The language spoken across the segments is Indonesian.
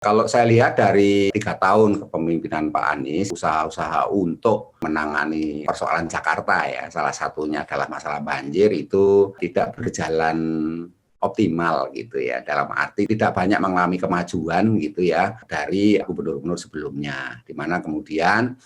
Kalau saya lihat dari 3 tahun kepemimpinan Pak Anies, usaha-usaha untuk menangani persoalan Jakarta ya, salah satunya adalah masalah banjir itu tidak berjalan optimal gitu ya, dalam arti tidak banyak mengalami kemajuan gitu ya dari gubernur-gubernur sebelumnya, di mana kemudian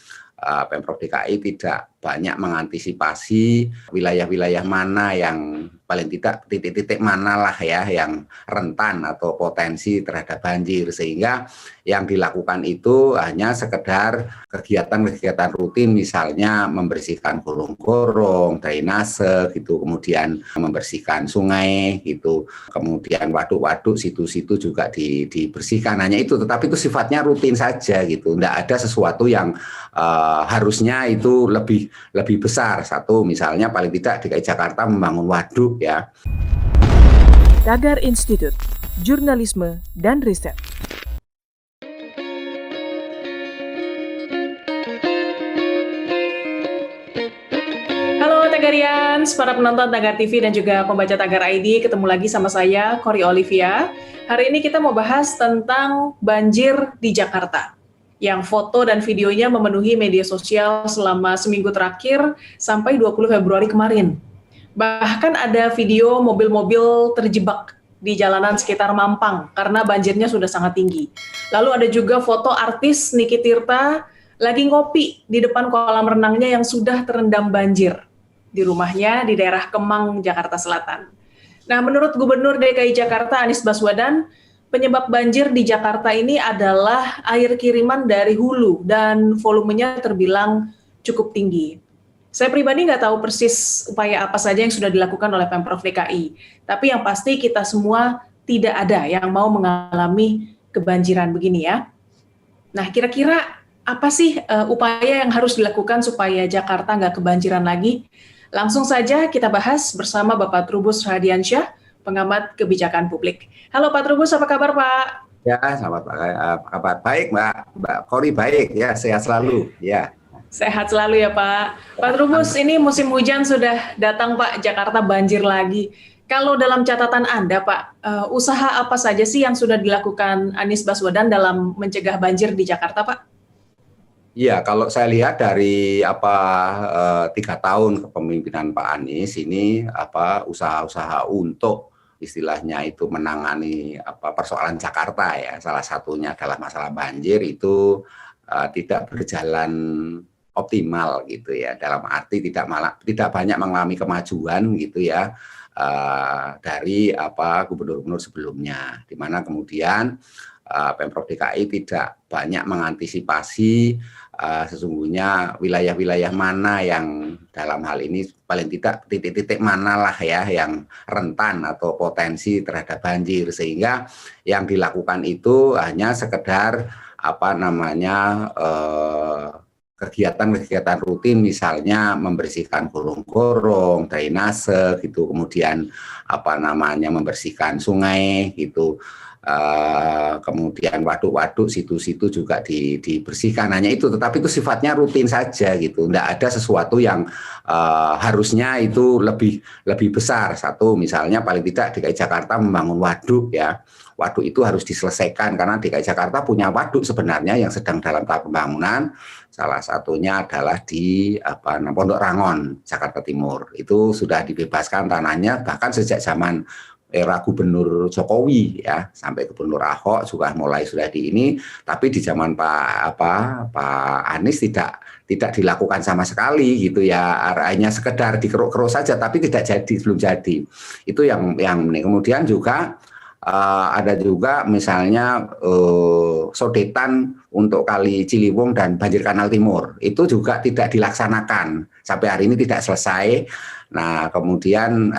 Pemprov DKI tidak banyak mengantisipasi wilayah-wilayah mana yang paling tidak titik-titik mana lah ya yang rentan atau potensi terhadap banjir, sehingga yang dilakukan itu hanya sekedar kegiatan-kegiatan rutin, misalnya membersihkan gorong-gorong, drainase gitu, kemudian membersihkan sungai gitu, kemudian waduk-waduk, situ-situ juga dibersihkan, hanya itu, tetapi itu sifatnya rutin saja gitu, tidak ada sesuatu yang harusnya itu lebih besar. Satu, misalnya paling tidak DKI Jakarta membangun waduk ya. Tagar Institut Jurnalisme dan Riset. Halo Tagarians, para penonton Tagar TV dan juga pembaca Tagar ID, ketemu lagi sama saya, Kori Olivia. Hari ini kita mau bahas tentang banjir di Jakarta, yang foto dan videonya memenuhi media sosial selama seminggu terakhir sampai 20 Februari kemarin. Bahkan ada video mobil-mobil terjebak di jalanan sekitar Mampang karena banjirnya sudah sangat tinggi. Lalu ada juga foto artis Niki Tirta lagi ngopi di depan kolam renangnya yang sudah terendam banjir di rumahnya di daerah Kemang, Jakarta Selatan. Nah, menurut Gubernur DKI Jakarta Anies Baswedan, penyebab banjir di Jakarta ini adalah air kiriman dari hulu dan volumenya terbilang cukup tinggi. Saya pribadi nggak tahu persis upaya apa saja yang sudah dilakukan oleh Pemprov DKI, tapi yang pasti kita semua tidak ada yang mau mengalami kebanjiran begini ya. Nah, kira-kira apa sih upaya yang harus dilakukan supaya Jakarta nggak kebanjiran lagi? Langsung saja kita bahas bersama Bapak Trubus Radiansyah, pengamat kebijakan publik. Halo Pak Trubus, apa kabar Pak? Ya, selamat kabar. Baik Mbak Kori, baik ya, sehat selalu ya. Sehat selalu ya Pak. Pak Trubus, ini musim hujan sudah datang Pak, Jakarta banjir lagi. Kalau dalam catatan Anda Pak, usaha apa saja sih yang sudah dilakukan Anies Baswedan dalam mencegah banjir di Jakarta Pak? Iya, kalau saya lihat dari 3 tahun kepemimpinan Pak Anies ini usaha-usaha untuk istilahnya itu menangani persoalan Jakarta ya, salah satunya adalah masalah banjir itu tidak berjalan optimal gitu ya, dalam arti tidak banyak mengalami kemajuan gitu ya dari gubernur-gubernur sebelumnya, di mana kemudian Pemprov DKI tidak banyak mengantisipasi sesungguhnya wilayah-wilayah mana yang dalam hal ini paling tidak titik-titik mana lah ya yang rentan atau potensi terhadap banjir, sehingga yang dilakukan itu hanya sekedar kegiatan-kegiatan rutin, misalnya membersihkan gorong-gorong, drainase gitu, kemudian membersihkan sungai gitu, kemudian waduk-waduk, situ-situ juga dibersihkan, hanya itu, tetapi itu sifatnya rutin saja gitu, tidak ada sesuatu yang harusnya itu lebih besar. Satu, misalnya paling tidak DKI Jakarta membangun waduk ya. Waduk itu harus diselesaikan karena DKI Jakarta punya waduk sebenarnya yang sedang dalam tahap pembangunan. Salah satunya adalah di Pondok Rangon, Jakarta Timur. Itu sudah dibebaskan tanahnya bahkan sejak zaman era Gubernur Jokowi ya, sampai Gubernur Ahok sudah di ini, tapi di zaman Pak Anies tidak dilakukan sama sekali gitu ya, hanya sekedar dikeruk-keruk saja tapi belum jadi. Itu yang kemudian juga ada juga misalnya sodetan untuk Kali Ciliwung dan banjir Kanal Timur, itu juga tidak dilaksanakan sampai hari ini, tidak selesai. Nah, kemudian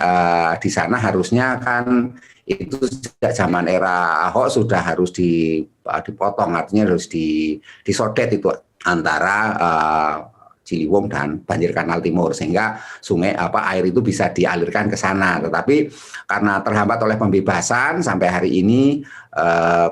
di sana harusnya kan itu sejak zaman era Ahok sudah harus dipotong, artinya harus disodet itu antara Ciliwung dan banjir Kanal Timur, sehingga sungai air itu bisa dialirkan ke sana. Tetapi karena terhambat oleh pembebasan sampai hari ini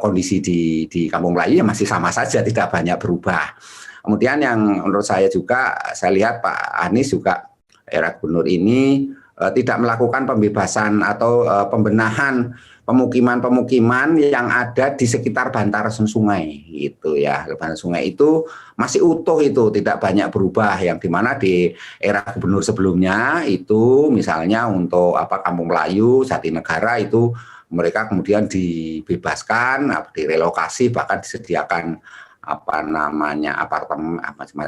kondisi di Kampung Melayu masih sama saja, tidak banyak berubah. Kemudian yang menurut saya juga, saya lihat Pak Anies juga era gubernur ini tidak melakukan pembebasan atau pembenahan pemukiman-pemukiman yang ada di sekitar bantaran sungai gitu ya. Bantaran sungai itu masih utuh, itu tidak banyak berubah, yang dimana di era gubernur sebelumnya itu misalnya untuk Kampung Melayu, Jatinegara itu mereka kemudian dibebaskan, direlokasi, bahkan disediakan apartemen,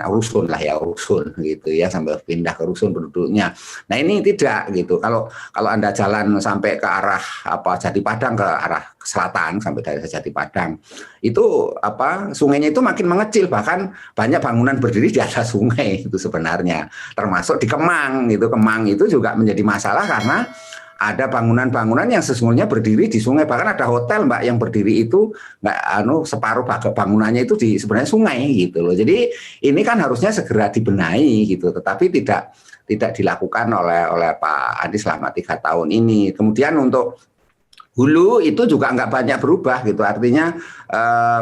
rusun lah ya, rusun gitu ya, sampai pindah ke rusun penduduknya. Nah ini tidak gitu. Kalau Anda jalan sampai ke arah Jati Padang, ke arah selatan sampai dari Jati Padang, itu sungainya itu makin mengecil, bahkan banyak bangunan berdiri di atas sungai itu sebenarnya, termasuk di Kemang gitu. Kemang itu juga menjadi masalah karena ada bangunan-bangunan yang sesungguhnya berdiri di sungai, bahkan ada hotel Mbak yang berdiri itu separuh bangunannya itu di sebenarnya sungai gitu loh. Jadi ini kan harusnya segera dibenahi gitu, tetapi tidak dilakukan oleh Pak Anies selama 3 tahun ini. Kemudian untuk hulu itu juga nggak banyak berubah gitu, artinya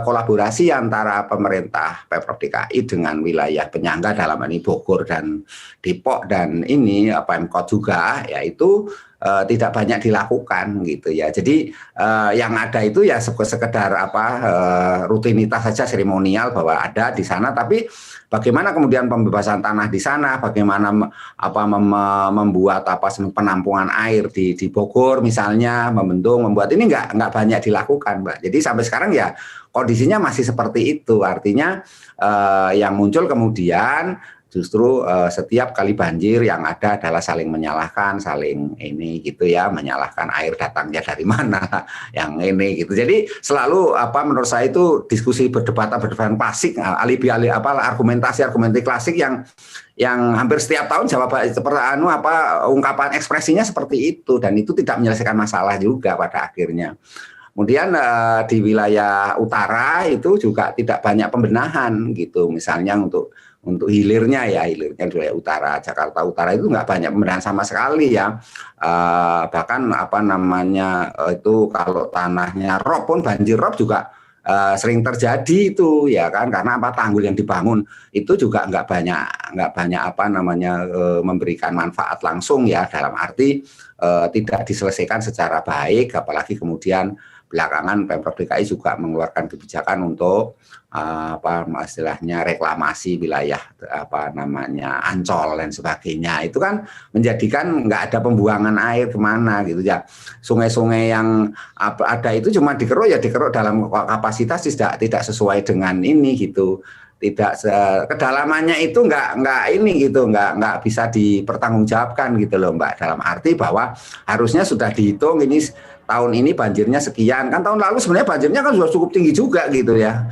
kolaborasi antara pemerintah Pemprov DKI dengan wilayah penyangga dalam ini Bogor dan Depok dan ini Pemkot juga, yaitu tidak banyak dilakukan gitu ya. Jadi yang ada itu ya sekedar rutinitas saja, seremonial bahwa ada di sana, tapi bagaimana kemudian pembebasan tanah di sana, bagaimana membuat penampungan air di Bogor misalnya, membuat ini nggak banyak dilakukan Mbak. Jadi sampai sekarang ya kondisinya masih seperti itu, artinya yang muncul kemudian justru setiap kali banjir yang ada adalah saling menyalahkan, saling ini gitu ya, menyalahkan air datangnya dari mana, yang ini gitu. Jadi selalu menurut saya itu diskusi berdebatan klasik, argumentasi klasik yang hampir setiap tahun jawaban seperti ungkapan ekspresinya seperti itu, dan itu tidak menyelesaikan masalah juga pada akhirnya. Kemudian di wilayah utara itu juga tidak banyak pembenahan gitu, misalnya untuk hilirnya di wilayah utara, Jakarta Utara itu nggak banyak pembenahan sama sekali ya. Bahkan itu kalau tanahnya rob pun banjir rob juga sering terjadi itu ya kan, karena tanggul yang dibangun itu juga nggak banyak memberikan manfaat langsung ya, dalam arti tidak diselesaikan secara baik, apalagi kemudian belakangan Pemprov DKI juga mengeluarkan kebijakan untuk istilahnya reklamasi wilayah Ancol dan sebagainya. Itu kan menjadikan nggak ada pembuangan air kemana gitu ya. Sungai-sungai yang ada itu cuma dikeruk dalam kapasitas tidak sesuai dengan ini gitu. Kedalamannya itu nggak bisa dipertanggungjawabkan gitu loh Mbak, dalam arti bahwa harusnya sudah dihitung ini tahun ini banjirnya sekian, kan tahun lalu sebenarnya banjirnya kan sudah cukup tinggi juga gitu ya.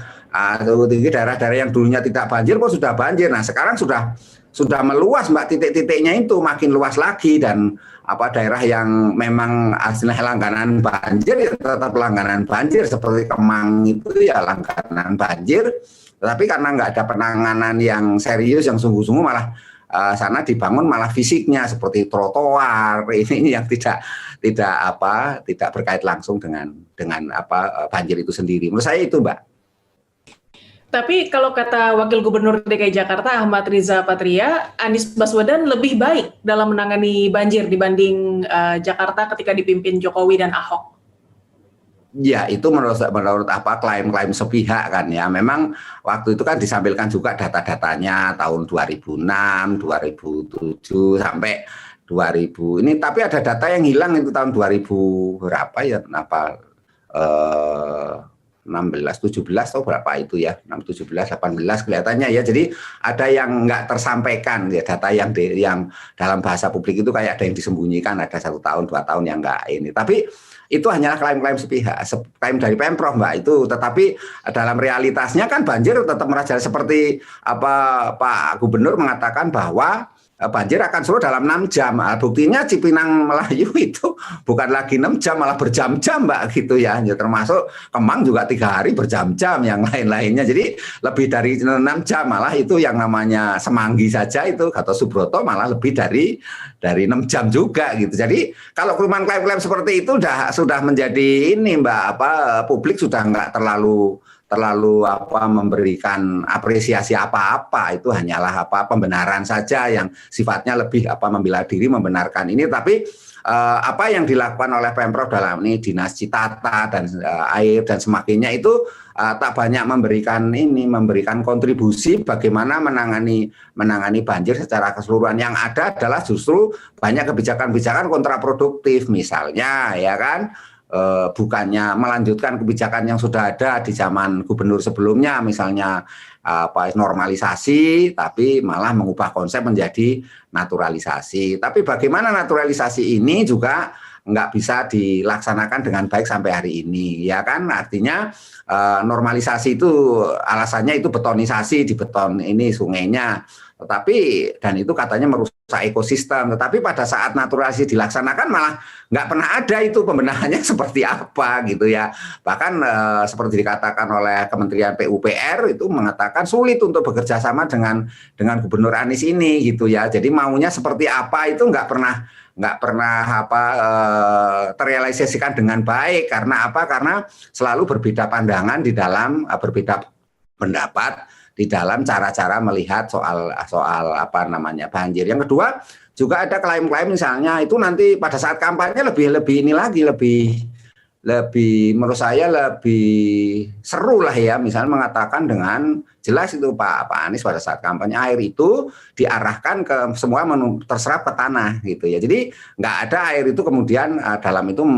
Cukup tinggi, daerah-daerah yang dulunya tidak banjir kok sudah banjir. Nah sekarang sudah meluas Mbak, titik-titiknya itu makin luas lagi, dan daerah yang memang aslinya langganan banjir ya tetap langganan banjir, seperti Kemang itu ya langganan banjir. Tetapi karena nggak ada penanganan yang serius, yang sungguh-sungguh, malah sana dibangun malah fisiknya seperti trotoar ini yang tidak berkait langsung dengan banjir itu sendiri. Menurut saya itu Mbak. Tapi kalau kata Wakil Gubernur DKI Jakarta Ahmad Riza Patria, Anies Baswedan lebih baik dalam menangani banjir dibanding Jakarta ketika dipimpin Jokowi dan Ahok. Ya itu menurut klaim-klaim sepihak kan ya. Memang waktu itu kan disampaikan juga data-datanya tahun 2006, 2007 sampai 2000 ini, tapi ada data yang hilang itu tahun 2000 berapa ya, 16, 17 atau berapa itu ya, 17, 18 kelihatannya ya. Jadi ada yang nggak tersampaikan ya, data yang dalam bahasa publik itu kayak ada yang disembunyikan, ada 1 tahun 2 tahun yang nggak ini. Tapi itu hanyalah klaim-klaim sepihak, klaim dari Pemprov Mbak itu. Tetapi dalam realitasnya kan banjir tetap merajalela, seperti Pak Gubernur mengatakan bahwa banjir akan surut dalam 6 jam. Buktinya Cipinang Melayu itu bukan lagi 6 jam, malah berjam-jam Mbak gitu ya. Termasuk Kemang juga 3 hari berjam-jam, yang lain-lainnya. Jadi lebih dari 6 jam, malah itu yang namanya Semanggi saja itu Gatot Subroto malah lebih dari 6 jam juga gitu. Jadi kalau klaim-klaim seperti itu sudah menjadi ini Mbak, publik sudah nggak terlalu memberikan apresiasi apa-apa, itu hanyalah pembenaran saja yang sifatnya lebih membela diri, membenarkan ini. Tapi apa yang dilakukan oleh Pemprov dalam ini Dinas Citata dan Air dan sebagainya itu tak banyak memberikan kontribusi bagaimana menangani banjir secara keseluruhan. Yang ada adalah justru banyak kebijakan-kebijakan kontraproduktif, misalnya ya kan, bukannya melanjutkan kebijakan yang sudah ada di zaman gubernur sebelumnya, misalnya normalisasi, tapi malah mengubah konsep menjadi naturalisasi. Tapi bagaimana naturalisasi ini juga nggak bisa dilaksanakan dengan baik sampai hari ini, ya kan? Artinya normalisasi itu alasannya itu betonisasi, di beton ini sungainya, dan itu katanya merusak ekosistem. Tetapi pada saat naturalisasi dilaksanakan malah nggak pernah ada itu pembenahannya seperti apa gitu ya. Bahkan seperti dikatakan oleh Kementerian PUPR itu mengatakan sulit untuk bekerja sama dengan Gubernur Anies ini gitu ya. Jadi maunya seperti apa itu nggak pernah terrealisasikan dengan baik. Karena apa? Karena selalu berbeda pandangan di dalam berbeda pendapat di dalam cara-cara melihat soal banjir. Yang kedua juga ada klaim-klaim misalnya itu nanti pada saat kampanye lebih menurut saya lebih seru lah ya, misalnya mengatakan dengan jelas itu Pak Anies pada saat kampanye air itu diarahkan ke semua terserap ke tanah gitu ya. Jadi nggak ada air itu kemudian dalam itu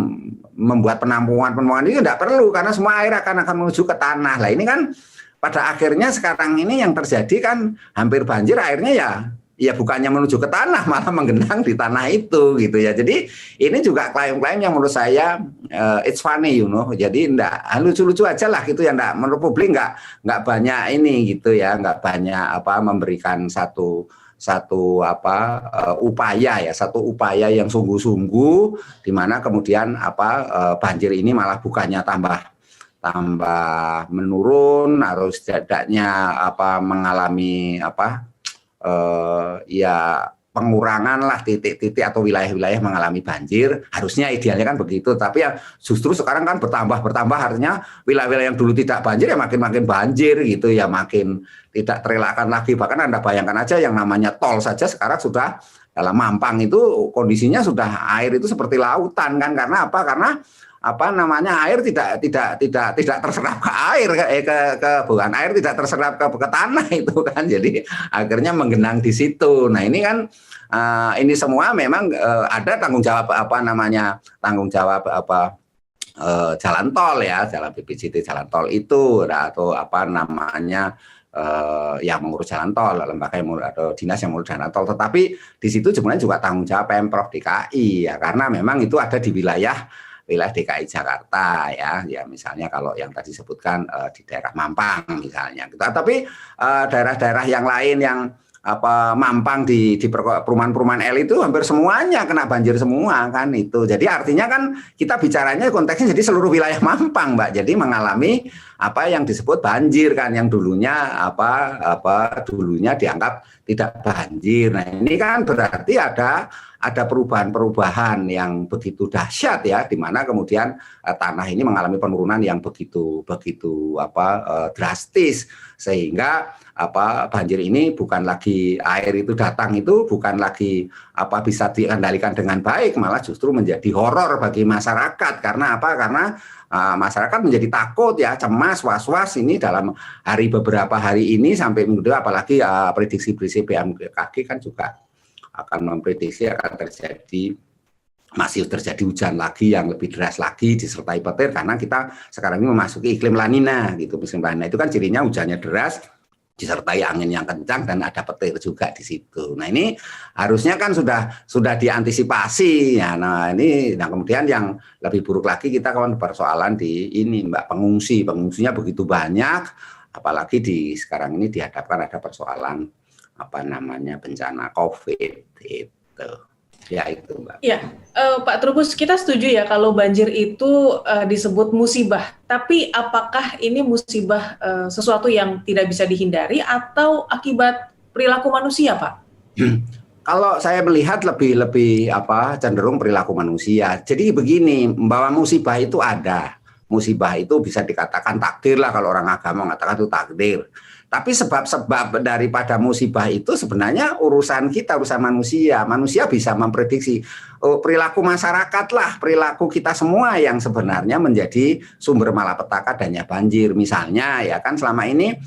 membuat penampungan itu nggak perlu karena semua air akan menuju ke tanah. Lah ini kan pada akhirnya sekarang ini yang terjadi kan hampir banjir airnya ya bukannya menuju ke tanah malah menggenang di tanah itu gitu ya. Jadi ini juga klaim-klaim yang menurut saya it's funny jadi enggak lucu-lucu aja lah gitu ya, enggak, menurut publik enggak banyak ini gitu ya, enggak banyak memberikan satu upaya yang sungguh-sungguh di mana kemudian banjir ini malah bukannya tambah menurun, harus setidaknya mengalami pengurangan lah titik-titik atau wilayah-wilayah mengalami banjir. Harusnya idealnya kan begitu, tapi ya justru sekarang kan bertambah artinya wilayah-wilayah yang dulu tidak banjir ya makin banjir gitu ya, makin tidak terelakkan lagi. Bahkan Anda bayangkan aja yang namanya tol saja sekarang sudah dalam Mampang itu kondisinya sudah air itu seperti lautan kan. Karena apa? Karena air tidak terserap ke air bukan air tidak terserap ke tanah itu kan, jadi akhirnya menggenang di situ. Nah ini kan ini semua memang ada tanggung jawab jalan tol ya, jalan BPJT jalan tol itu atau yang mengurus jalan tol, lembaga yang mengurus atau dinas yang mengurus jalan tol. Tetapi di situ sebenarnya juga tanggung jawab Pemprov DKI ya, karena memang itu ada di wilayah DKI Jakarta ya misalnya kalau yang tadi sebutkan di daerah Mampang misalnya gitu. Tapi daerah-daerah yang lain yang Mampang di perumahan-perumahan L itu hampir semuanya kena banjir semua kan itu. Jadi artinya kan kita bicaranya konteksnya jadi seluruh wilayah Mampang, Mbak. Jadi mengalami apa yang disebut banjir kan, yang dulunya dulunya dianggap tidak banjir. Nah, ini kan berarti ada perubahan-perubahan yang begitu dahsyat ya, di mana kemudian tanah ini mengalami penurunan yang begitu drastis, sehingga banjir ini bukan lagi air itu datang itu bukan lagi bisa dikendalikan dengan baik, malah justru menjadi horor bagi masyarakat. Karena karena masyarakat menjadi takut ya, cemas, was-was ini dalam beberapa hari ini sampai minggu depan, apalagi prediksi BMKG kan juga akan memprediksi masih terjadi hujan lagi yang lebih deras lagi disertai petir, karena kita sekarang ini memasuki iklim La Nina gitu. Musim La Nina itu kan cirinya hujannya deras disertai angin yang kencang dan ada petir juga di situ. Nah, ini harusnya kan sudah diantisipasi ya. Nah, kemudian yang lebih buruk lagi kita kawan persoalan di ini, Mbak, pengungsinya begitu banyak, apalagi sekarang ini dihadapkan ada persoalan bencana COVID itu. Ya itu, Mbak. Ya, Pak Trubus, kita setuju ya kalau banjir itu disebut musibah. Tapi apakah ini musibah sesuatu yang tidak bisa dihindari atau akibat perilaku manusia, Pak? Kalau saya melihat lebih cenderung perilaku manusia. Jadi begini, bahwa musibah itu ada, musibah itu bisa dikatakan takdir lah, kalau orang agama mengatakan itu takdir. Tapi sebab-sebab daripada musibah itu sebenarnya urusan kita, urusan manusia. Manusia bisa memprediksi perilaku masyarakat lah, perilaku kita semua yang sebenarnya menjadi sumber malapetaka adanya banjir. Misalnya ya kan selama ini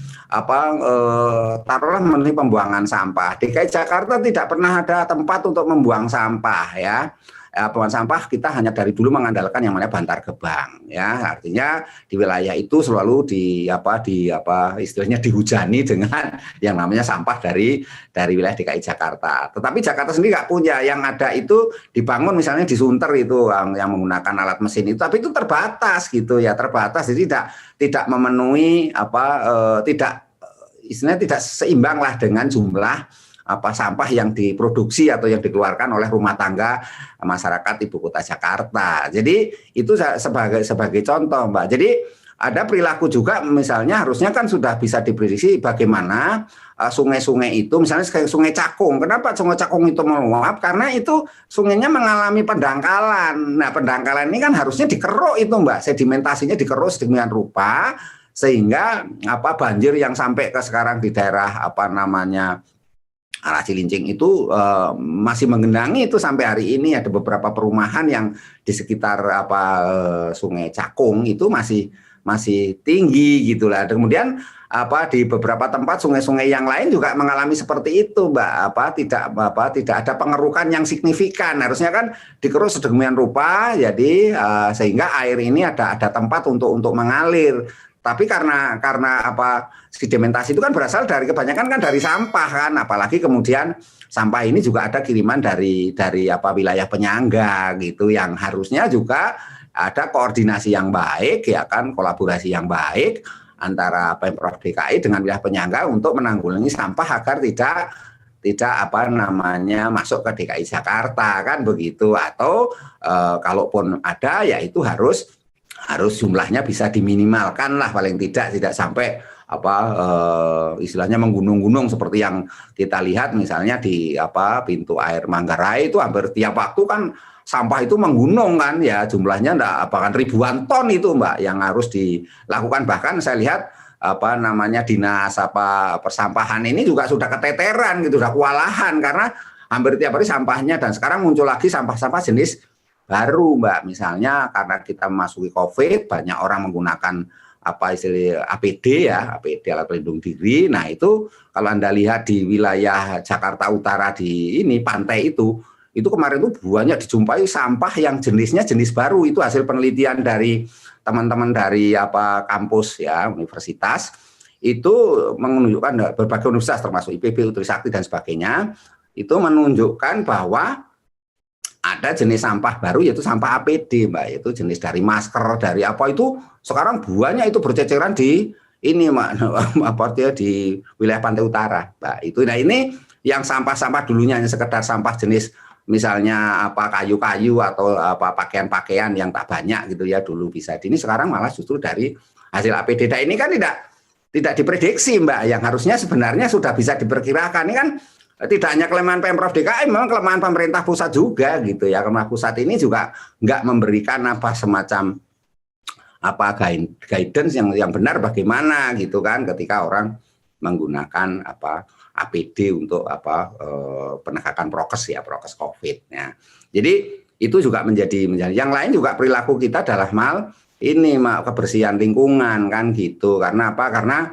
taruhlah mengenai pembuangan sampah. DKI Jakarta tidak pernah ada tempat untuk membuang sampah ya. Pembuangan sampah kita hanya dari dulu mengandalkan yang namanya Bantar Gebang ya, artinya di wilayah itu selalu istilahnya dihujani dengan yang namanya sampah dari wilayah DKI Jakarta. Tetapi Jakarta sendiri nggak punya, yang ada itu dibangun misalnya di Sunter itu yang menggunakan alat mesin itu, tapi itu terbatas gitu ya, terbatas, jadi tidak memenuhi istilahnya tidak seimbang lah dengan jumlah sampah yang diproduksi atau yang dikeluarkan oleh rumah tangga masyarakat ibu kota Jakarta. Jadi itu sebagai contoh, Mbak. Jadi ada perilaku juga, misalnya harusnya kan sudah bisa diprediksi bagaimana sungai-sungai itu, misalnya Sungai Cakung. Kenapa Sungai Cakung itu meluap? Karena itu sungainya mengalami pendangkalan. Nah, pendangkalan ini kan harusnya dikeruk itu, Mbak. Sedimentasinya dikeruk sedemikian rupa sehingga banjir yang sampai ke sekarang di daerah arah Cilincing itu masih menggenangi itu sampai hari ini. Ada beberapa perumahan yang di sekitar Sungai Cakung itu masih tinggi gitulah. Kemudian di beberapa tempat sungai-sungai yang lain juga mengalami seperti itu, Mbak. Tidak ada pengerukan yang signifikan. Harusnya kan dikeruk sedemikian rupa, jadi sehingga air ini ada tempat untuk mengalir. Tapi karena sedimentasi itu kan berasal dari kebanyakan kan dari sampah kan, apalagi kemudian sampah ini juga ada kiriman dari wilayah penyangga gitu, yang harusnya juga ada koordinasi yang baik ya kan, kolaborasi yang baik antara Pemprov DKI dengan wilayah penyangga untuk menanggulangi sampah agar tidak masuk ke DKI Jakarta kan begitu, atau kalaupun ada ya itu harus jumlahnya bisa diminimalkan lah, paling tidak sampai istilahnya menggunung-gunung seperti yang kita lihat misalnya di pintu air Manggarai itu hampir tiap waktu kan sampah itu menggunung kan ya, jumlahnya bahkan ribuan ton itu, Mbak, yang harus dilakukan. Bahkan saya lihat dinas persampahan ini juga sudah keteteran gitu, sudah kewalahan karena hampir tiap hari sampahnya, dan sekarang muncul lagi sampah-sampah jenis baru, Mbak. Misalnya karena kita memasuki COVID, banyak orang menggunakan istilah APD ya, APD alat pelindung diri. Nah itu kalau Anda lihat di wilayah Jakarta Utara di pantai itu kemarin itu banyak dijumpai sampah yang jenisnya jenis baru. Itu hasil penelitian dari teman-teman dari kampus ya, universitas. Itu menunjukkan berbagai universitas termasuk IPB, Trisakti dan sebagainya, itu menunjukkan bahwa ada jenis sampah baru yaitu sampah APD, Mbak, yaitu jenis dari masker, dari itu sekarang buahnya itu berceceran di di wilayah pantai utara, Mbak. Itu nah ini yang sampah-sampah dulunya hanya sekedar sampah jenis misalnya kayu-kayu atau pakaian-pakaian yang tak banyak gitu ya, dulu bisa ini sekarang malah justru dari hasil APD. Nah ini kan tidak diprediksi, Mbak, yang harusnya sebenarnya sudah bisa diperkirakan. Ini kan tidak hanya kelemahan Pemprov DKI, memang kelemahan pemerintah pusat juga gitu ya. Pemerintah pusat ini juga nggak memberikan semacam guidance yang benar bagaimana gitu kan, ketika orang menggunakan APD untuk penegakan prokes COVID. Nah, jadi itu juga menjadi yang lain juga perilaku kita dalam hal ini kebersihan lingkungan kan gitu. Karena Karena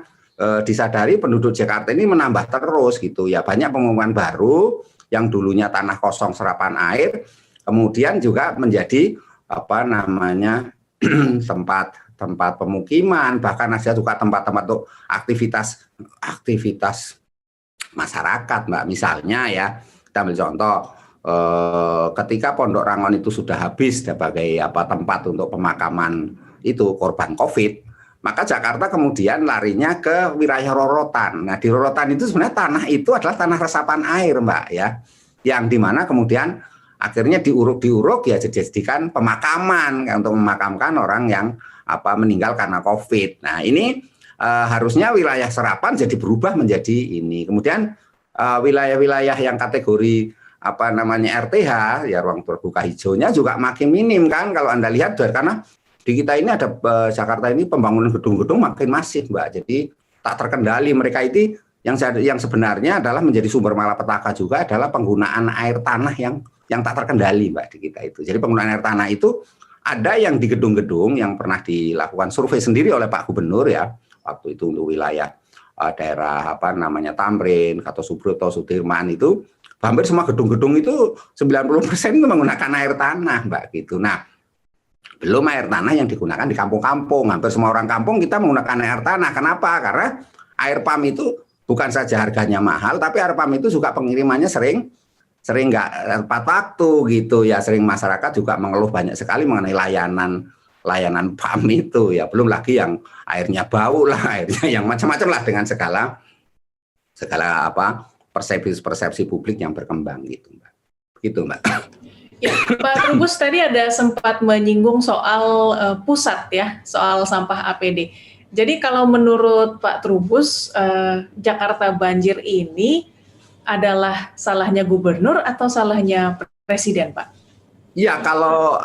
disadari penduduk Jakarta ini menambah terus gitu ya, banyak pengumuman baru yang dulunya tanah kosong serapan air kemudian juga menjadi tempat pemukiman, bahkan ada juga tempat-tempat untuk aktivitas masyarakat, Mbak. Misalnya ya, kita ambil contoh ketika Pondok Rangon itu sudah habis sebagai tempat untuk pemakaman itu korban COVID, maka Jakarta kemudian larinya ke wilayah Rorotan. Nah, di Rorotan itu sebenarnya tanah itu adalah tanah resapan air, Mbak, ya. Yang dimana kemudian akhirnya diuruk ya dijadikan pemakaman untuk memakamkan orang yang meninggal karena COVID. Nah, ini harusnya wilayah Serapan jadi berubah menjadi ini. Kemudian wilayah-wilayah yang kategori RTH ya, ruang terbuka hijaunya juga makin minim kan kalau Anda lihat, karena di kita ini ada Jakarta ini pembangunan gedung-gedung makin masif, Mbak. Jadi tak terkendali. Mereka itu yang sebenarnya adalah menjadi sumber malapetaka juga adalah penggunaan air tanah yang tak terkendali, Mbak, di kita itu. Jadi penggunaan air tanah itu ada yang di gedung-gedung yang pernah dilakukan survei sendiri oleh Pak Gubernur ya, waktu itu untuk wilayah daerah Tamrin, Gatot Subroto, Sudirman itu hampir semua gedung-gedung itu 90% itu menggunakan air tanah, Mbak, gitu. Nah, belum air tanah yang digunakan di kampung-kampung. Hampir semua orang kampung kita menggunakan air tanah. Kenapa? Karena air pump itu bukan saja harganya mahal, tapi air pump itu juga pengirimannya sering nggak tepat waktu gitu ya. Sering masyarakat juga mengeluh banyak sekali mengenai layanan pump itu ya. Belum lagi yang airnya bau lah, airnya yang macam-macam lah dengan segala persepsi publik yang berkembang gitu, Mbak. Gitu, Mbak. Ya, Pak Trubus tadi ada sempat menyinggung soal pusat ya, soal sampah APD. Jadi kalau menurut Pak Trubus, Jakarta banjir ini adalah salahnya gubernur atau salahnya presiden, Pak? Ya, kalau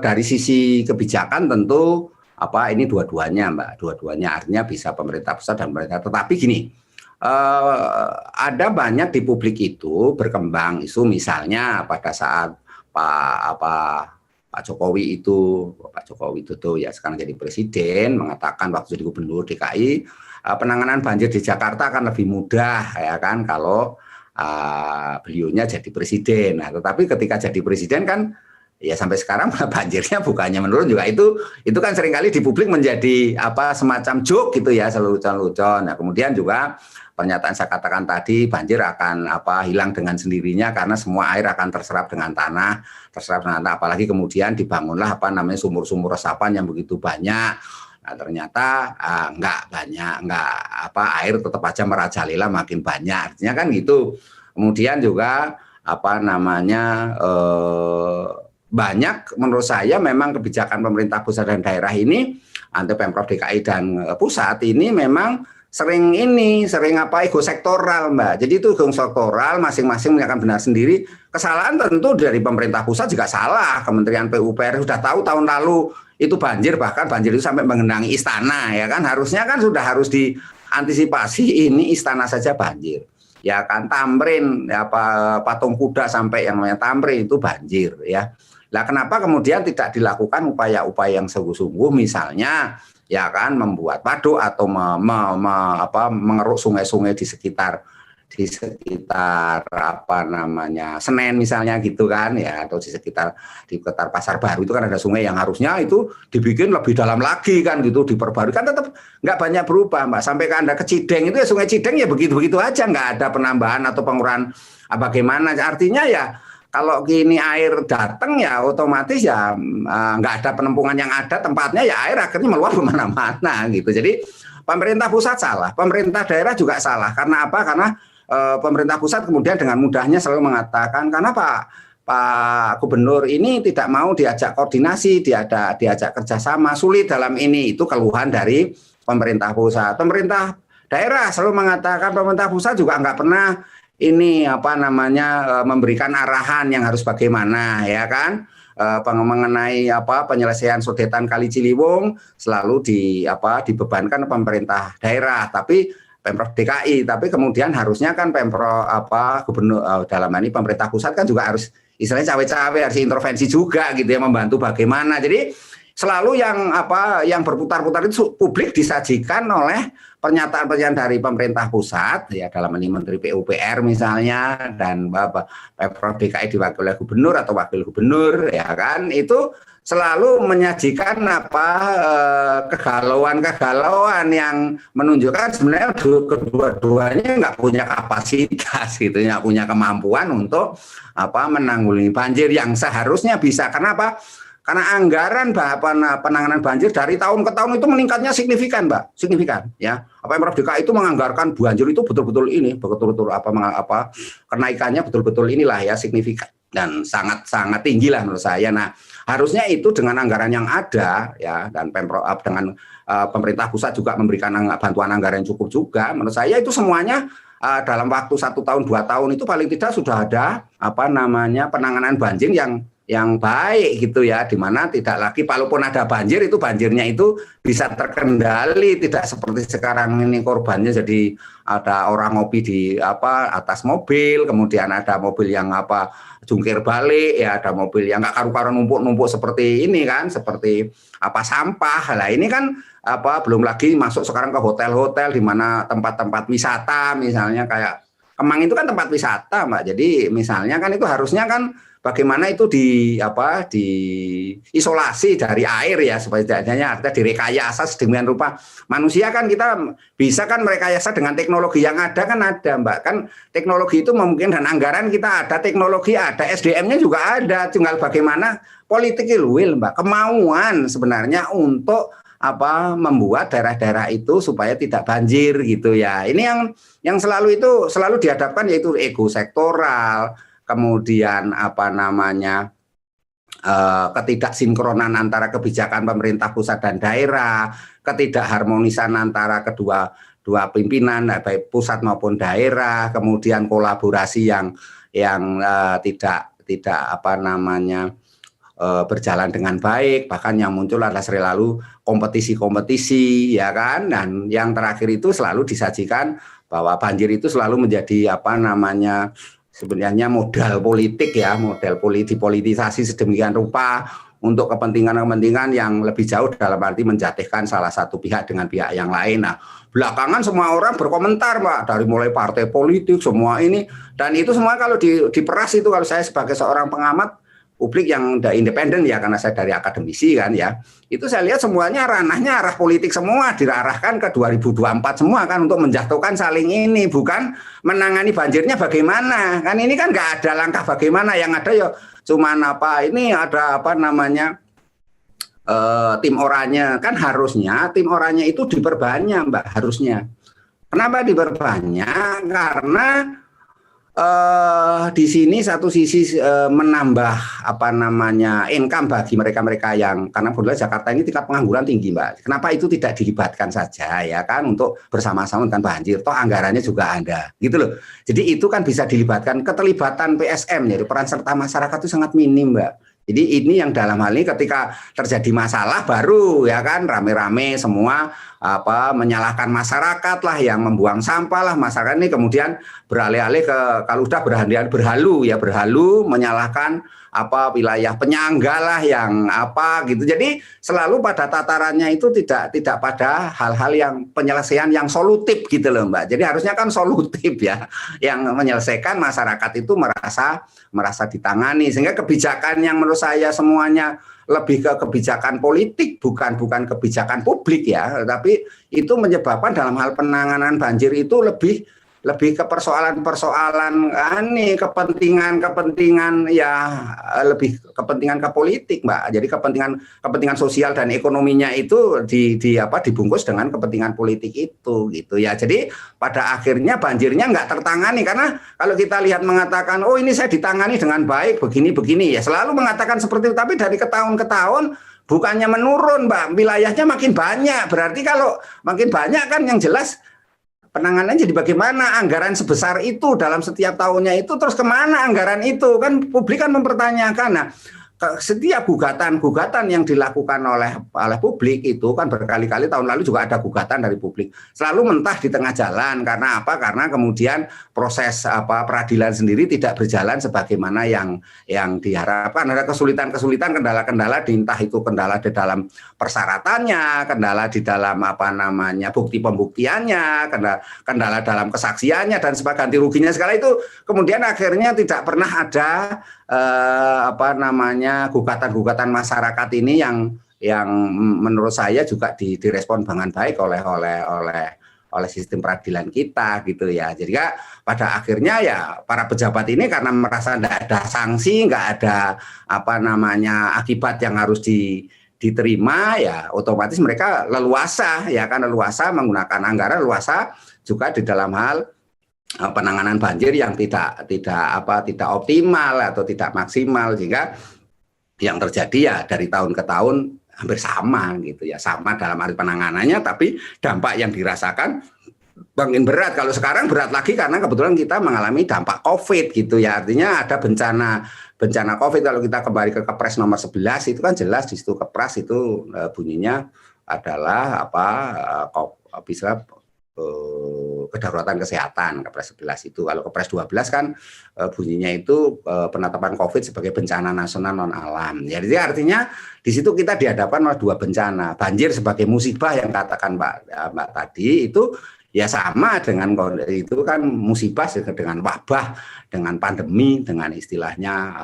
dari sisi kebijakan tentu ini dua-duanya, Mbak. Dua-duanya artinya bisa pemerintah pusat dan pemerintah. Tetapi gini, ada banyak di publik itu berkembang isu misalnya pada saat Pak Jokowi itu ya sekarang jadi presiden mengatakan waktu jadi gubernur DKI penanganan banjir di Jakarta akan lebih mudah ya kan kalau beliaunya jadi presiden. Nah, tetapi ketika jadi presiden kan ya sampai sekarang banjirnya bukannya menurun juga itu kan seringkali di publik menjadi semacam joke gitu ya, selucon-lucon. Nah, kemudian juga pernyataan saya katakan tadi banjir akan hilang dengan sendirinya karena semua air akan terserap dengan tanah, apalagi kemudian dibangunlah sumur-sumur resapan yang begitu banyak. Nah, ternyata air tetap aja merajalela makin banyak. Artinya kan gitu. Kemudian juga banyak menurut saya memang kebijakan pemerintah pusat dan daerah ini antara Pemprov DKI dan pusat ini memang sering ego sektoral, Mbak. Jadi itu ego sektoral, masing-masing akan benar sendiri. Kesalahan tentu dari pemerintah pusat juga salah. Kementerian PUPR sudah tahu tahun lalu itu banjir, bahkan banjir itu sampai mengenangi istana ya kan. Harusnya kan sudah harus diantisipasi ini istana saja banjir. Ya kan Tamrin Patung Kuda sampai yang namanya Tamrin itu banjir ya. Lah kenapa kemudian tidak dilakukan upaya-upaya yang sungguh-sungguh misalnya ya kan membuat waduk atau mengeruk sungai-sungai di sekitar Senen misalnya gitu kan ya, atau di sekitar Pasar Baru itu kan ada sungai yang harusnya itu dibikin lebih dalam lagi kan gitu, diperbarui kan tetap nggak banyak berubah, Mbak. Sampai ke Anda ke Cideng itu ya Sungai Cideng ya begitu-begitu aja, nggak ada penambahan atau pengurangan bagaimana. Artinya ya kalau gini air datang ya otomatis ya nggak ada penampungan yang ada tempatnya ya air akhirnya meluap kemana-mana gitu. Jadi pemerintah pusat salah, pemerintah daerah juga salah. Karena apa? Karena pemerintah pusat kemudian dengan mudahnya selalu mengatakan karena Pak Gubernur ini tidak mau diajak koordinasi, diajak kerjasama, sulit dalam ini. Itu keluhan dari pemerintah pusat. Pemerintah daerah selalu mengatakan pemerintah pusat juga nggak pernah memberikan arahan yang harus bagaimana ya kan mengenai penyelesaian sodetan Kali Ciliwung selalu dibebankan pemerintah daerah tapi Pemprov DKI, tapi kemudian harusnya kan Gubernur dalam ini pemerintah pusat kan juga harus istilahnya cawe-cawe harus intervensi juga gitu ya, membantu bagaimana. Jadi selalu yang berputar-putar itu publik disajikan oleh pernyataan-pernyataan dari pemerintah pusat ya, dalam ini Menteri PUPR misalnya dan Pemprov DKI diwakili oleh gubernur atau wakil gubernur ya kan, itu selalu menyajikan kegalauan yang menunjukkan sebenarnya kedua-duanya nggak punya kapasitas gitu, nggak punya kemampuan untuk menanggulangi banjir yang seharusnya bisa. Kenapa? Karena anggaran penanganan banjir dari tahun ke tahun itu meningkatnya signifikan, Mbak, signifikan ya. Pemprov DKI itu menganggarkan banjir itu betul-betul kenaikannya betul-betul inilah ya signifikan dan sangat tinggi lah menurut saya. Nah, harusnya itu dengan anggaran yang ada ya dan dengan pemerintah pusat juga memberikan bantuan anggaran yang cukup juga. Menurut saya itu semuanya dalam waktu 1 tahun 2 tahun itu paling tidak sudah ada penanganan banjir yang yang baik gitu ya, di mana tidak lagi walaupun ada banjir itu banjirnya itu bisa terkendali, tidak seperti sekarang ini korbannya jadi ada orang ngopi di atas mobil, kemudian ada mobil yang jungkir balik ya, ada mobil yang nggak karu-karuan numpuk-numpuk seperti ini kan, seperti sampah. Lah ini kan belum lagi masuk sekarang ke hotel-hotel di mana tempat-tempat wisata misalnya kayak Kemang itu kan tempat wisata, Mbak. Jadi misalnya kan itu harusnya kan bagaimana itu diisolasi dari air ya, supaya tidaknya ada direkayasa sedemikian rupa. Manusia kan kita bisa kan merekayasa dengan teknologi yang ada kan ada, Mbak. Kan teknologi itu memungkinkan dan anggaran kita ada, teknologi ada, SDM-nya juga ada. Tinggal bagaimana politik will, Mbak. Kemauan sebenarnya untuk membuat daerah-daerah itu supaya tidak banjir gitu ya. Ini yang selalu dihadapkan yaitu ego sektoral, kemudian ketidaksinkronan antara kebijakan pemerintah pusat dan daerah, ketidakharmonisan antara kedua pimpinan baik pusat maupun daerah, kemudian kolaborasi yang tidak berjalan dengan baik, bahkan yang muncul adalah selalu kompetisi ya kan, dan yang terakhir itu selalu disajikan bahwa banjir itu selalu menjadi sebenarnya modal politik ya, dipolitisasi sedemikian rupa untuk kepentingan-kepentingan yang lebih jauh dalam arti menjatuhkan salah satu pihak dengan pihak yang lain. Nah, belakangan semua orang berkomentar, Pak, dari mulai partai politik semua ini, dan itu semua kalau diperas itu, kalau saya sebagai seorang pengamat publik yang udah independen ya, karena saya dari akademisi kan ya, itu saya lihat semuanya ranahnya arah politik semua, diarahkan ke 2024 semua kan, untuk menjatuhkan saling ini, bukan menangani banjirnya bagaimana. Kan ini kan nggak ada langkah bagaimana, yang ada ya cuman ini ada tim oranye. Kan harusnya tim oranye itu diperbanyak, Mbak, harusnya. Kenapa diperbanyak? Karena di sini satu sisi menambah income bagi mereka-mereka yang, karena kebetulan Jakarta ini tingkat pengangguran tinggi, Mbak. Kenapa itu tidak dilibatkan saja ya kan, untuk bersama-sama dengan banjir, toh anggarannya juga ada gitu loh. Jadi itu kan bisa dilibatkan, keterlibatan PSM, jadi peran serta masyarakat itu sangat minim, Mbak. Jadi ini yang dalam hal ini ketika terjadi masalah baru ya kan rame-rame semua menyalahkan masyarakat lah, yang membuang sampah lah, masyarakat ini kemudian beralih-alih ke, kalau udah berhalu menyalahkan wilayah penyangga lah yang gitu. Jadi selalu pada tatarannya itu tidak pada hal-hal yang penyelesaian yang solutif gitu loh, Mbak. Jadi harusnya kan solutif ya, yang menyelesaikan masyarakat itu merasa ditangani, sehingga kebijakan yang menurut saya semuanya lebih ke kebijakan politik, bukan kebijakan publik ya, tapi itu menyebabkan dalam hal penanganan banjir itu lebih ke persoalan kepentingan ya, lebih kepentingan ke politik, Mbak. Jadi kepentingan sosial dan ekonominya itu dibungkus dengan kepentingan politik itu gitu ya. Jadi pada akhirnya banjirnya nggak tertangani, karena kalau kita lihat mengatakan oh ini saya ditangani dengan baik begini ya, selalu mengatakan seperti itu, tapi dari tahun ke tahun bukannya menurun, Mbak, wilayahnya makin banyak. Berarti kalau makin banyak kan yang jelas penanganannya jadi bagaimana, anggaran sebesar itu dalam setiap tahunnya itu terus kemana anggaran itu, kan publik kan mempertanyakan. Nah, setiap gugatan yang dilakukan oleh publik itu kan berkali-kali, tahun lalu juga ada gugatan dari publik, selalu mentah di tengah jalan. Karena apa? Karena kemudian proses peradilan sendiri tidak berjalan sebagaimana yang diharapkan. Ada kesulitan-kesulitan, kendala-kendala, entah itu kendala di dalam persyaratannya, kendala di dalam bukti pembuktiannya, kendala dalam kesaksiannya dan sebagainya, ganti ruginya segala itu. Kemudian akhirnya tidak pernah ada gugatan masyarakat ini yang menurut saya juga direspon dengan baik oleh sistem peradilan kita gitu ya. Jadi pada akhirnya ya para pejabat ini karena merasa tidak ada sanksi, nggak ada akibat yang harus diterima, ya otomatis mereka leluasa menggunakan anggaran, leluasa juga di dalam hal penanganan banjir yang tidak optimal atau tidak maksimal, sehingga yang terjadi ya dari tahun ke tahun hampir sama gitu ya, sama dalam arti penanganannya, tapi dampak yang dirasakan makin berat. Kalau sekarang berat lagi karena kebetulan kita mengalami dampak COVID gitu ya. Artinya ada bencana COVID. Kalau kita kembali ke Kepres nomor 11 itu kan jelas di situ Kepres itu bunyinya adalah bisa kedaruratan kesehatan. Kepres 11 itu. Kalau Kepres 12 kan bunyinya itu penetapan COVID sebagai bencana nasional non alam. Jadi artinya di situ kita dihadapkan oleh dua bencana. Banjir sebagai musibah yang katakan Mbak tadi itu ya sama dengan itu kan musibah dengan wabah, dengan pandemi, dengan istilahnya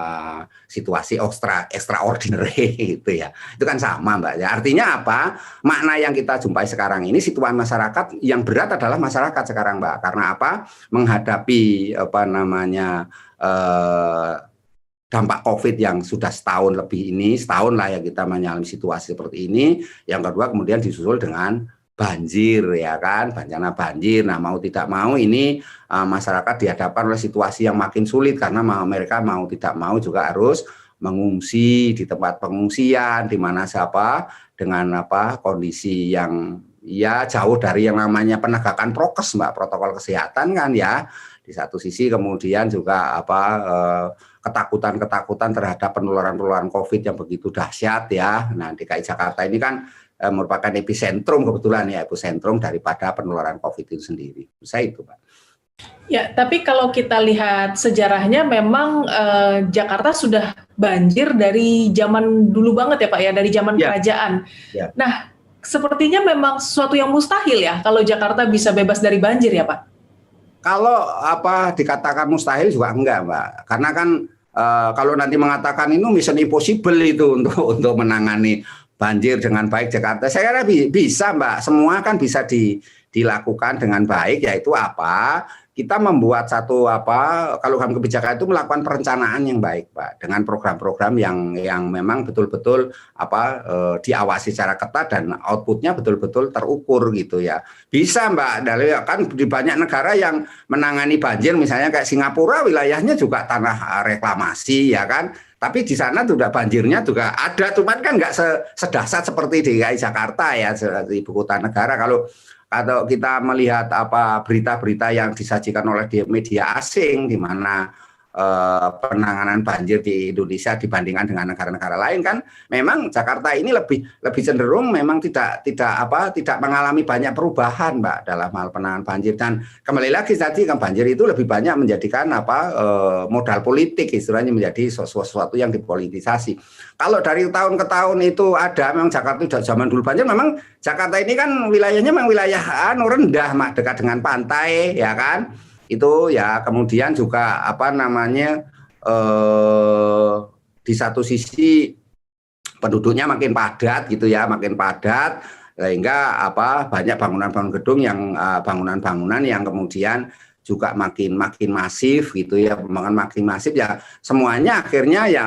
situasi extraordinary gitu ya. Itu kan sama Mbak. Ya, artinya apa? Makna yang kita jumpai sekarang ini situasi masyarakat yang berat adalah masyarakat sekarang Mbak. Karena apa? Menghadapi dampak COVID yang sudah setahun lebih ini, setahun lah ya kita mengalami situasi seperti ini. Yang kedua kemudian disusul dengan banjir ya kan, bencana banjir. Nah mau tidak mau ini masyarakat dihadapkan oleh situasi yang makin sulit karena mereka mau tidak mau juga harus mengungsi di tempat pengungsian di mana dengan kondisi yang ya jauh dari yang namanya penegakan prokes Mbak, protokol kesehatan kan ya. Di satu sisi kemudian juga ketakutan terhadap penularan COVID yang begitu dahsyat ya. Nah DKI Jakarta ini kan merupakan epicentrum kebetulan ya, epicentrum daripada penularan COVID itu sendiri. Saya itu Pak. Ya, tapi kalau kita lihat sejarahnya memang Jakarta sudah banjir dari zaman dulu banget ya Pak ya, dari zaman kerajaan. Ya. Nah, sepertinya memang sesuatu yang mustahil ya kalau Jakarta bisa bebas dari banjir ya Pak? Kalau dikatakan mustahil juga enggak Mbak, karena kan kalau nanti mengatakan itu mission impossible itu untuk menangani banjir dengan baik Jakarta, saya kira bisa Mbak, semua kan bisa dilakukan dengan baik, yaitu kita membuat kalau dalam kebijakan itu melakukan perencanaan yang baik Pak, dengan program-program yang memang betul-betul diawasi secara ketat dan outputnya betul-betul terukur gitu ya. Bisa Mbak, kan di banyak negara yang menangani banjir misalnya kayak Singapura, wilayahnya juga tanah reklamasi ya kan. Tapi di sana juga banjirnya juga ada, cuman kan nggak sedahsyat seperti DKI Jakarta ya, ibu kota negara. Kalau kita melihat berita-berita yang disajikan oleh media asing di mana penanganan banjir di Indonesia dibandingkan dengan negara-negara lain kan memang Jakarta ini lebih cenderung memang tidak mengalami banyak perubahan Mbak dalam hal penanganan banjir. Dan kembali lagi tadi kan banjir itu lebih banyak menjadikan modal politik, istilahnya menjadi sesuatu yang dipolitisasi. Kalau dari tahun ke tahun itu ada memang Jakarta itu zaman dulu banjir, memang Jakarta ini kan wilayahnya memang wilayah rendah Mak, dekat dengan pantai ya kan. Itu ya kemudian juga di satu sisi penduduknya makin padat gitu ya, makin padat sehingga banyak bangunan-bangunan gedung yang bangunan-bangunan yang kemudian juga makin masif gitu ya, pembangunan makin masif ya, semuanya akhirnya ya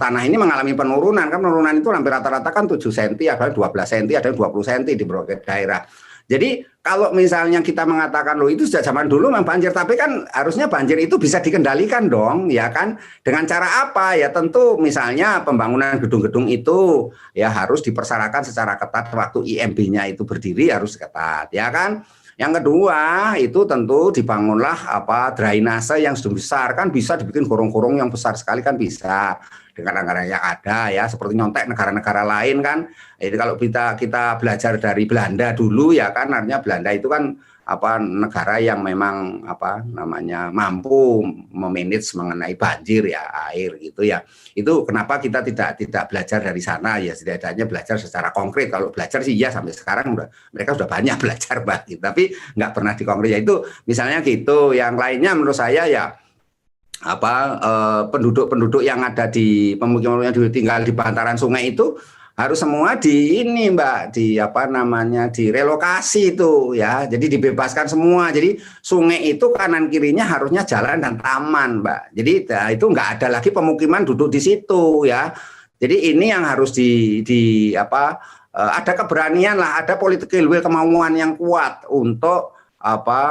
tanah ini mengalami penurunan. Kan penurunan itu hampir rata-rata kan 7 cm, ada 12 cm, ada 20 cm di beberapa daerah. Jadi kalau misalnya kita mengatakan itu sejak zaman dulu memang banjir, tapi kan harusnya banjir itu bisa dikendalikan dong, ya kan? Dengan cara apa? Ya tentu misalnya pembangunan gedung-gedung itu ya harus dipersyaratkan secara ketat, waktu IMB-nya itu berdiri harus ketat, ya kan? Yang kedua itu tentu dibangunlah drainase yang sudah besar, kan bisa dibikin gorong-gorong yang besar sekali kan bisa dengan anggaran yang ada ya, seperti nyontek negara-negara lain kan. Jadi kalau kita belajar dari Belanda dulu ya kan, artinya Belanda itu kan negara yang memang mampu memanage mengenai banjir ya, air gitu ya. Itu kenapa kita tidak belajar dari sana ya, setidaknya belajar secara konkret. Kalau belajar sih ya sampai sekarang mereka sudah banyak belajar Mbak, tapi nggak pernah dikonkret ya, itu misalnya gitu. Yang lainnya menurut saya ya penduduk-penduduk yang ada di pemukiman yang tinggal di bantaran sungai itu harus semua direlokasi itu ya. Jadi dibebaskan semua. Jadi sungai itu kanan kirinya harusnya jalan dan taman, Mbak. Jadi itu nggak ada lagi pemukiman duduk di situ ya. Jadi ini yang harus ada keberanian lah, ada political will, kemauan yang kuat untuk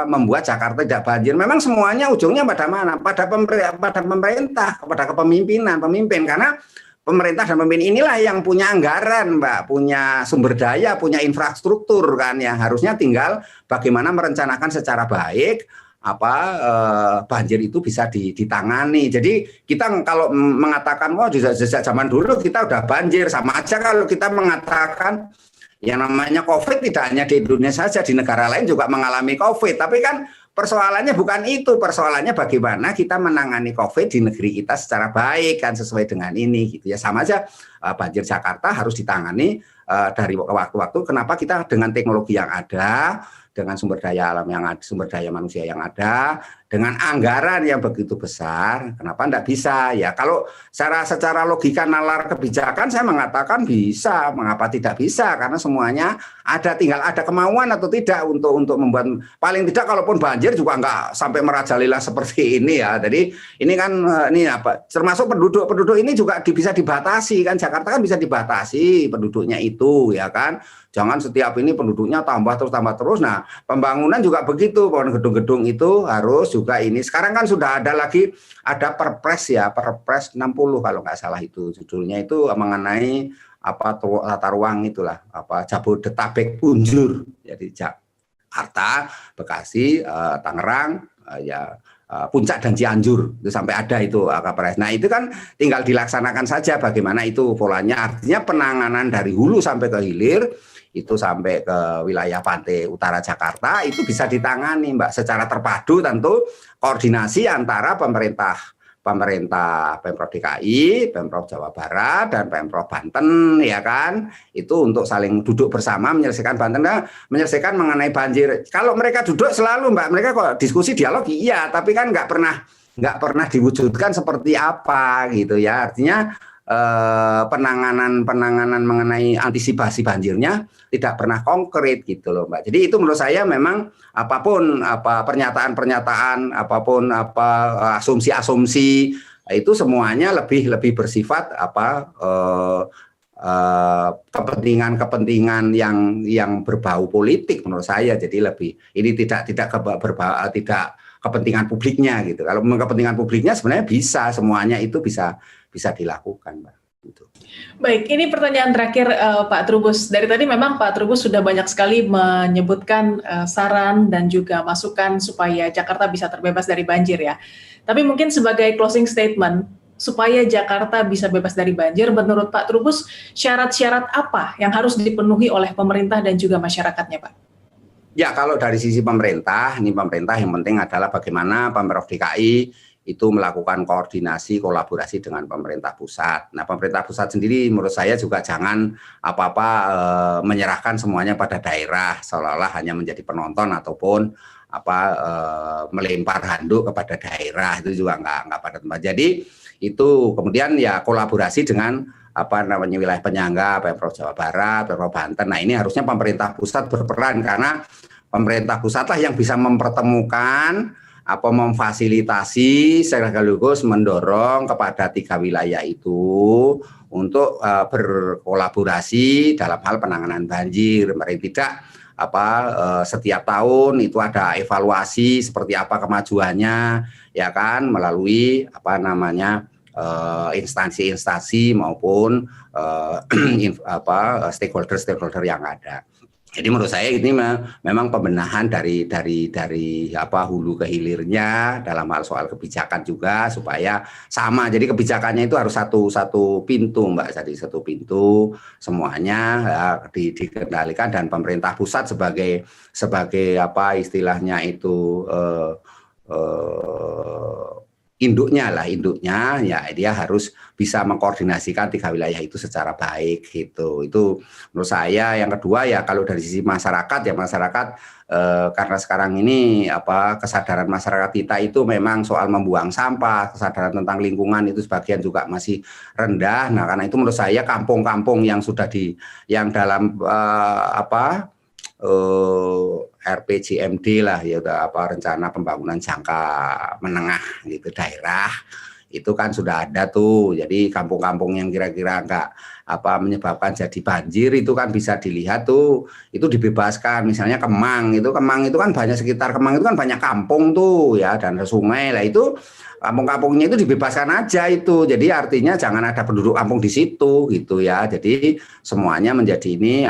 membuat Jakarta tidak banjir. Memang semuanya ujungnya pada mana? Pada pemerintah, kepada kepemimpinan, pemimpin. Karena pemerintah dan pemimpin inilah yang punya anggaran, Mbak, punya sumber daya, punya infrastruktur kan, yang harusnya tinggal bagaimana merencanakan secara baik banjir itu bisa ditangani. Jadi kita kalau mengatakan sejak zaman dulu kita udah banjir, sama aja kalau kita mengatakan yang namanya COVID tidak hanya di Indonesia saja, di negara lain juga mengalami COVID. Tapi kan persoalannya bukan itu, persoalannya bagaimana kita menangani COVID di negeri kita secara baik kan, sesuai dengan ini gitu ya. Sama aja banjir Jakarta harus ditangani dari waktu-waktu. Kenapa kita dengan teknologi yang ada, dengan sumber daya alam yang ada, sumber daya manusia yang ada, dengan anggaran yang begitu besar, kenapa tidak bisa? Ya kalau secara logika nalar kebijakan saya mengatakan bisa, mengapa tidak bisa? Karena semuanya ada, tinggal ada kemauan atau tidak untuk membuat, paling tidak kalaupun banjir juga enggak sampai merajalela seperti ini ya. Jadi ini kan termasuk penduduk ini juga bisa dibatasi kan, Jakarta kan bisa dibatasi penduduknya itu ya kan. Jangan setiap ini penduduknya tambah terus. Nah, pembangunan juga begitu, gedung-gedung itu harus juga ini. Sekarang kan sudah ada Perpres 60 kalau nggak salah itu judulnya, itu mengenai tata ruang itulah, Jabodetabek Punjur. Jadi Jakarta, Bekasi, Tangerang, Puncak dan Cianjur itu sampai ada itu Perpres. Nah itu kan tinggal dilaksanakan saja bagaimana itu polanya. Artinya penanganan dari hulu sampai ke hilir itu sampai ke wilayah pantai utara Jakarta itu bisa ditangani, Mbak, secara terpadu, tentu koordinasi antara pemerintah Pemprov DKI, Pemprov Jawa Barat, dan Pemprov Banten ya kan, itu untuk saling duduk bersama menyelesaikan mengenai banjir. Kalau mereka duduk selalu, Mbak, mereka kok diskusi dialog iya, tapi kan nggak pernah diwujudkan seperti apa gitu ya. Artinya penanganan mengenai antisipasi banjirnya tidak pernah konkret gitu loh, Mbak. Jadi itu menurut saya memang apapun pernyataan-pernyataan, apapun asumsi-asumsi itu semuanya lebih bersifat kepentingan yang berbau politik menurut saya. Jadi ini tidak kepentingan publiknya gitu. Kalau kepentingan publiknya sebenarnya semuanya itu bisa dilakukan, Mbak. Gitu. Baik, ini pertanyaan terakhir Pak Trubus. Dari tadi memang Pak Trubus sudah banyak sekali menyebutkan saran dan juga masukan supaya Jakarta bisa terbebas dari banjir ya. Tapi mungkin sebagai closing statement, supaya Jakarta bisa bebas dari banjir, menurut Pak Trubus, syarat-syarat apa yang harus dipenuhi oleh pemerintah dan juga masyarakatnya, Pak? Ya, kalau dari sisi pemerintah yang penting adalah bagaimana Pemprov DKI itu melakukan koordinasi, kolaborasi dengan pemerintah pusat. Nah, pemerintah pusat sendiri menurut saya juga jangan menyerahkan semuanya pada daerah, seolah-olah hanya menjadi penonton ataupun melempar handuk kepada daerah, itu juga nggak pada tempat. Jadi itu kemudian ya kolaborasi dengan wilayah penyangga, Pemprov Jawa Barat, Pemprov Banten. Nah, ini harusnya pemerintah pusat berperan, karena pemerintah pusatlah yang bisa mempertemukan memfasilitasi sekaligus mendorong kepada 3 wilayah itu untuk berkolaborasi dalam hal penanganan banjir. Mereka tidak setiap tahun itu ada evaluasi seperti apa kemajuannya ya kan, melalui instansi-instansi maupun stakeholder yang ada. Jadi menurut saya ini memang pembenahan dari hulu ke hilirnya dalam hal soal kebijakan juga supaya sama. Jadi kebijakannya itu harus satu pintu, Mbak. Jadi satu pintu semuanya dikendalikan, dan pemerintah pusat sebagai istilahnya itu induknya ya, dia harus bisa mengkoordinasikan 3 wilayah itu secara baik gitu. Itu menurut saya. Yang kedua ya, kalau dari sisi masyarakat karena sekarang ini kesadaran masyarakat kita itu memang soal membuang sampah, kesadaran tentang lingkungan itu sebagian juga masih rendah. Nah, karena itu menurut saya kampung-kampung yang sudah yang dalam RPJMD lah ya, rencana pembangunan jangka menengah gitu daerah, itu kan sudah ada tuh. Jadi kampung-kampung yang kira-kira enggak menyebabkan jadi banjir itu kan bisa dilihat tuh, itu dibebaskan. Misalnya Kemang itu kan banyak, sekitar Kemang itu kan banyak kampung tuh ya, dan sungai lah itu kampung-kampungnya itu dibebaskan aja itu. Jadi artinya jangan ada penduduk kampung di situ gitu ya. Jadi semuanya menjadi ini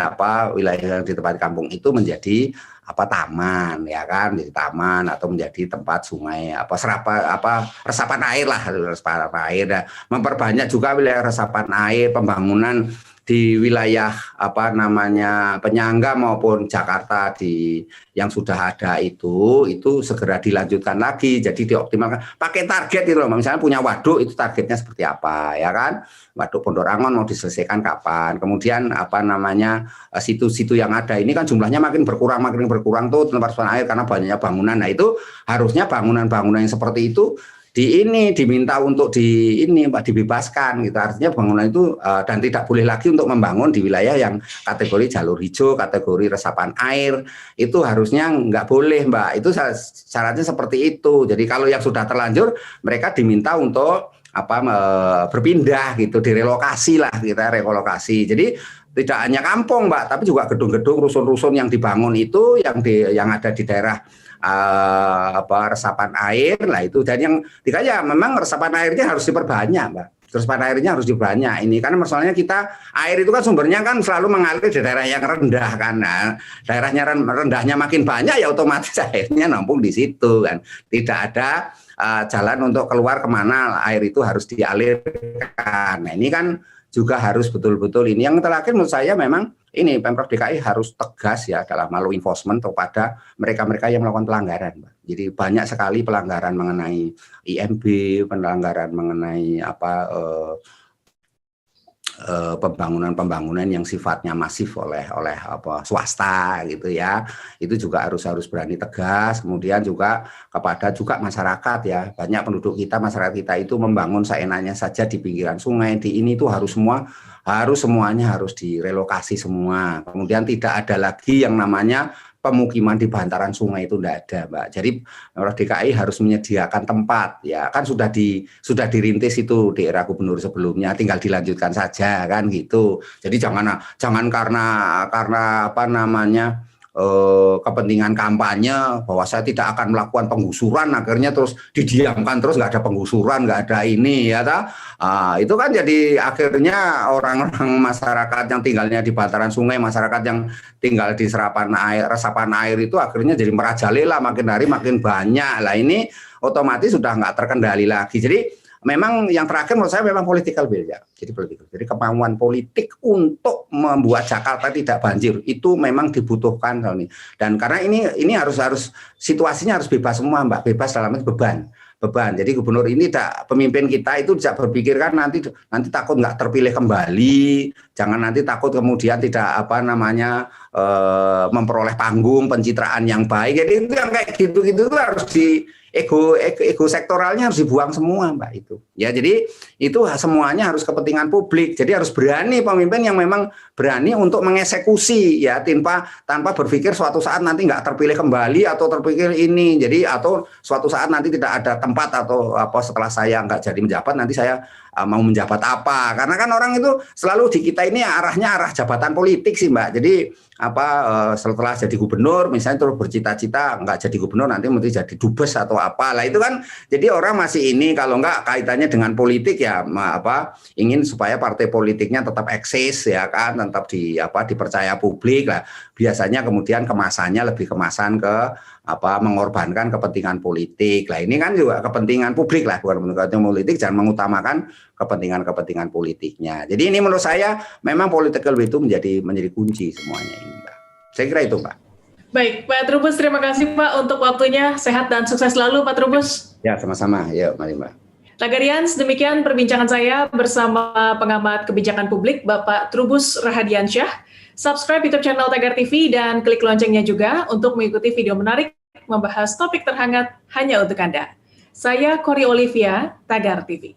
wilayah yang di tempat kampung itu menjadi taman ya kan, di taman atau menjadi tempat sungai resapan air lah, resapan air. Dan memperbanyak juga wilayah resapan air, pembangunan di wilayah penyangga maupun Jakarta yang sudah ada itu segera dilanjutkan lagi, jadi dioptimalkan pakai target itu loh. Misalnya punya waduk itu targetnya seperti apa ya kan, waduk Pondok Rangon mau diselesaikan kapan, kemudian situ-situ yang ada ini kan jumlahnya makin berkurang tuh tempat resapan air karena banyaknya bangunan. Nah itu harusnya bangunan-bangunan yang seperti itu diminta untuk dibebaskan gitu. Artinya bangunan itu dan tidak boleh lagi untuk membangun di wilayah yang kategori jalur hijau, kategori resapan air, itu harusnya nggak boleh Mbak. Itu syaratnya seperti itu. Jadi kalau yang sudah terlanjur mereka diminta untuk berpindah gitu, direlokasi lah, kita relokasi. Jadi tidak hanya kampung Mbak, tapi juga gedung-gedung, rusun-rusun yang dibangun itu yang ada di daerah resapan air lah itu. Dan yang dikaya memang resapan airnya harus diperbanyak Mbak. Resapan airnya harus diperbanyak ini karena masalahnya air itu kan sumbernya kan selalu mengalir di daerah yang rendah kan. Nah, daerahnya rendahnya makin banyak ya otomatis airnya nampung di situ kan. Tidak ada jalan untuk keluar kemana air itu harus dialirkan. Nah ini kan juga harus betul-betul ini. Yang terakhir menurut saya memang ini Pemprov DKI harus tegas ya dalam law enforcement kepada mereka-mereka yang melakukan pelanggaran, Mbak. Jadi banyak sekali pelanggaran mengenai IMB, pelanggaran mengenai pembangunan yang sifatnya masif oleh swasta gitu ya. Itu juga harus berani tegas. Kemudian juga kepada masyarakat ya. Banyak penduduk kita, masyarakat kita itu membangun seenaknya saja di pinggiran sungai, di ini tuh semuanya harus direlokasi semua. Kemudian tidak ada lagi yang namanya pemukiman di bantaran sungai itu tidak ada, Mbak. Jadi Pemprov DKI harus menyediakan tempat, ya kan sudah dirintis itu di era gubernur sebelumnya, tinggal dilanjutkan saja kan gitu. Jadi jangan karena kepentingan kampanye bahwa saya tidak akan melakukan penggusuran, akhirnya terus didiamkan terus, nggak ada penggusuran, nggak ada ini ya itu kan jadi akhirnya orang-orang masyarakat yang tinggalnya di bantaran sungai, masyarakat yang tinggal di resapan air itu akhirnya jadi merajalela, makin hari makin banyak lah, ini otomatis sudah nggak terkendali lagi. Jadi memang yang terakhir menurut saya memang political will ya. Jadi kemauan politik untuk membuat Jakarta tidak banjir itu memang dibutuhkan kali ini. Dan karena ini harus situasinya harus bebas semua Mbak, bebas dalam arti beban. Jadi gubernur ini pemimpin kita itu tidak berpikirkan nanti takut nggak terpilih kembali, jangan nanti takut kemudian tidak memperoleh panggung pencitraan yang baik. Jadi itu yang kayak gitu-gitu itu harus ego sektoralnya harus dibuang semua Mbak itu. Ya jadi itu semuanya harus kepentingan publik. Jadi harus berani pemimpin yang memang berani untuk mengeksekusi ya tanpa berpikir suatu saat nanti nggak terpilih kembali atau terpikir ini. Jadi atau suatu saat nanti tidak ada tempat atau setelah saya nggak jadi menjabat nanti saya mau menjabat apa. Karena kan orang itu selalu di kita ini arahnya arah jabatan politik sih Mbak. Jadi setelah jadi gubernur misalnya terus bercita-cita nggak jadi gubernur nanti mesti jadi dubes atau apa lah, itu kan jadi orang masih ini kalau nggak kaitannya dengan politik ya ingin supaya partai politiknya tetap eksis ya kan, tetap dipercaya publik lah, biasanya kemudian kemasannya lebih kemasan ke mengorbankan kepentingan politik lah. Ini kan juga kepentingan publik lah, bukan kepentingan politik, jangan mengutamakan kepentingan politiknya. Jadi ini menurut saya memang political will itu menjadi kunci semuanya ini Mbak. Saya kira itu Mbak. Baik, Pak Trubus, terima kasih Pak untuk waktunya. Sehat dan sukses selalu Pak Trubus. Ya, sama-sama. Yuk, mari Mbak. Tagarians, demikian perbincangan saya bersama pengamat kebijakan publik Bapak Trubus Rahadiansyah. Subscribe YouTube channel Tagar TV dan klik loncengnya juga untuk mengikuti video menarik membahas topik terhangat hanya untuk Anda. Saya Cory Olivia, Tagar TV.